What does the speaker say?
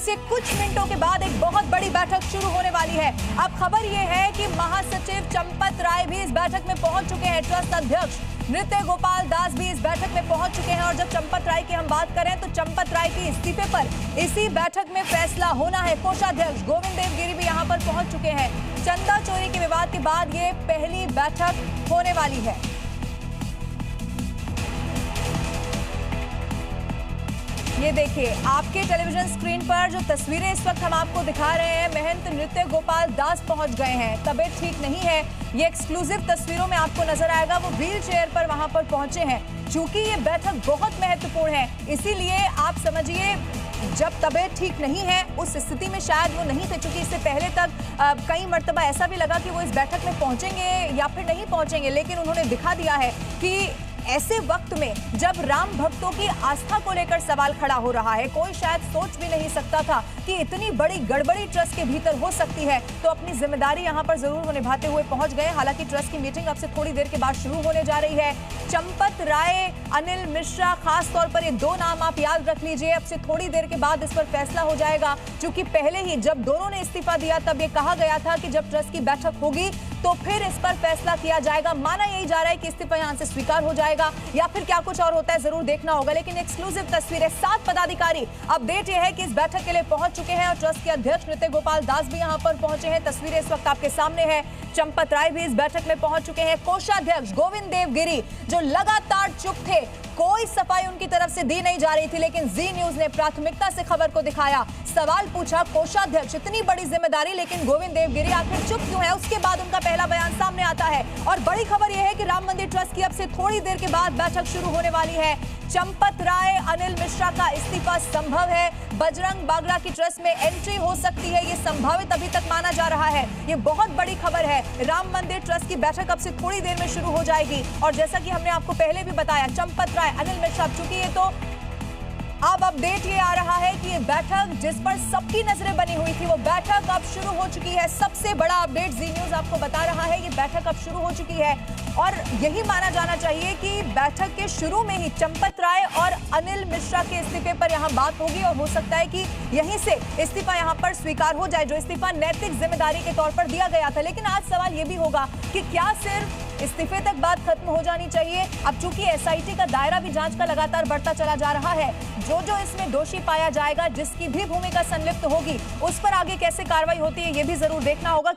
से कुछ मिनटों के बाद एक बहुत बड़ी बैठक शुरू होने वाली है। अब खबर यह है कि महासचिव चंपत राय भी इस बैठक में पहुंच चुके हैं। ट्रस्ट अध्यक्ष नृत्य गोपाल दास भी इस बैठक में पहुंच चुके हैं। और जब चंपत राय की हम बात करें तो चंपत राय के इस्तीफे पर इसी बैठक में फैसला होना है। कोषाध्यक्ष गोविंद देव गिरी भी यहां पर पहुंच चुके हैं। चंदा चोरी के विवाद के बाद ये पहली बैठक होने वाली है। ये देखिए आपके टेलीविजन स्क्रीन पर जो तस्वीरें इस वक्त हम आपको दिखा रहे हैं, महंत नृत्य गोपाल दास पहुंच गए हैं। तबीयत ठीक नहीं है, ये एक्सक्लूसिव तस्वीरों में आपको नजर आएगा। वो व्हील चेयर पर वहां पर पहुंचे हैं। चूंकि ये बैठक बहुत महत्वपूर्ण है, इसीलिए आप समझिए जब तबीयत ठीक नहीं है उस स्थिति में शायद वो नहीं थे। चूंकि इससे पहले तक कई मर्तबा ऐसा भी लगा कि वो इस बैठक में पहुंचेंगे या फिर नहीं पहुंचेंगे, लेकिन उन्होंने दिखा दिया है कि ऐसे वक्त में जब राम भक्तों की आस्था को लेकर सवाल खड़ा हो रहा है, कोई शायद सोच भी नहीं सकता था कि इतनी बड़ी गड़बड़ी ट्रस्ट के भीतर हो सकती है, तो अपनी जिम्मेदारी यहां पर जरूर वो निभाते हुए पहुंच गए। हालांकि ट्रस्ट की मीटिंग अब से थोड़ी देर के बाद शुरू होने जा रही है। चंपत राय, अनिल मिश्रा, खास तौर पर ये दो नाम आप याद रख लीजिए। अब से थोड़ी देर के बाद इस पर फैसला हो जाएगा। क्योंकि पहले ही जब दोनों ने इस्तीफा दिया तब ये कहा गया था कि जब ट्रस्ट की बैठक होगी तो फिर इस पर फैसला किया जाएगा। माना यही जा रहा है कि इस्तीफा यहां से स्वीकार हो जाएगा या फिर क्या कुछ और होता है जरूर देखना होगा। लेकिन एक्सक्लूसिव तस्वीरें, 7 पदाधिकारी अपडेट यह है कि इस बैठक के लिए पहुंच चुके हैं और ट्रस्ट के अध्यक्ष नृत्य गोपाल दास भी यहां पर पहुंचे हैं। तस्वीरें इस वक्त आपके सामने है। चंपत राय भी इस बैठक में पहुंच चुके हैं। कोषाध्यक्ष गोविंद देव गिरी जो लगातार चुप थे, कोई सफाई उनकी तरफ से दी नहीं जा रही थी, लेकिन जी न्यूज ने प्राथमिकता से खबर को दिखाया। सवाल पूछा, कोषाध्यक्ष इतनी बड़ी जिम्मेदारी लेकिन गोविंद देव गिरी आखिर चुप क्यों है? उसके बाद उनका पहला बयान सामने आता है। और बड़ी खबर यह है कि राम मंदिर ट्रस्ट की अब से थोड़ी देर के बाद बैठक शुरू होने वाली है। चंपत राय, अनिल मिश्रा का इस्तीफा संभव है। बजरंग बागड़ा की ट्रस्ट में एंट्री हो सकती है, ये संभावित अभी तक माना जा रहा है। ये बहुत बड़ी खबर है। राम मंदिर ट्रस्ट की बैठक अब से थोड़ी देर में शुरू हो जाएगी। और जैसा कि हमने आपको पहले भी बताया, चंपत राय, अनिल मिश्रा, चूंकि ये तो अब अपडेट ये आ रहा है कि ये बैठक जिस पर सबकी नजरें बनी हुई थी वो बैठक अब शुरू हो चुकी है। सबसे बड़ा अपडेट जी न्यूज आपको बता रहा है, ये बैठक अब शुरू हो चुकी है। और यही माना जाना चाहिए कि बैठक के शुरू में ही चंपत राय और अनिल मिश्रा के इस्तीफे पर यहां बात होगी और हो सकता है कि यहीं से इस्तीफा यहां पर स्वीकार हो जाए, जो इस्तीफा नैतिक जिम्मेदारी के तौर पर दिया गया था। लेकिन आज सवाल यह भी होगा कि क्या सिर्फ इस्तीफे तक बात खत्म हो जानी चाहिए? अब चूंकि एसआईटी का दायरा भी जांच का लगातार बढ़ता चला जा रहा है, जो इसमें दोषी पाया जाएगा, जिसकी भी भूमिका संलिप्त होगी, उस पर आगे कैसे कार्रवाई होती है ये भी जरूर देखना होगा।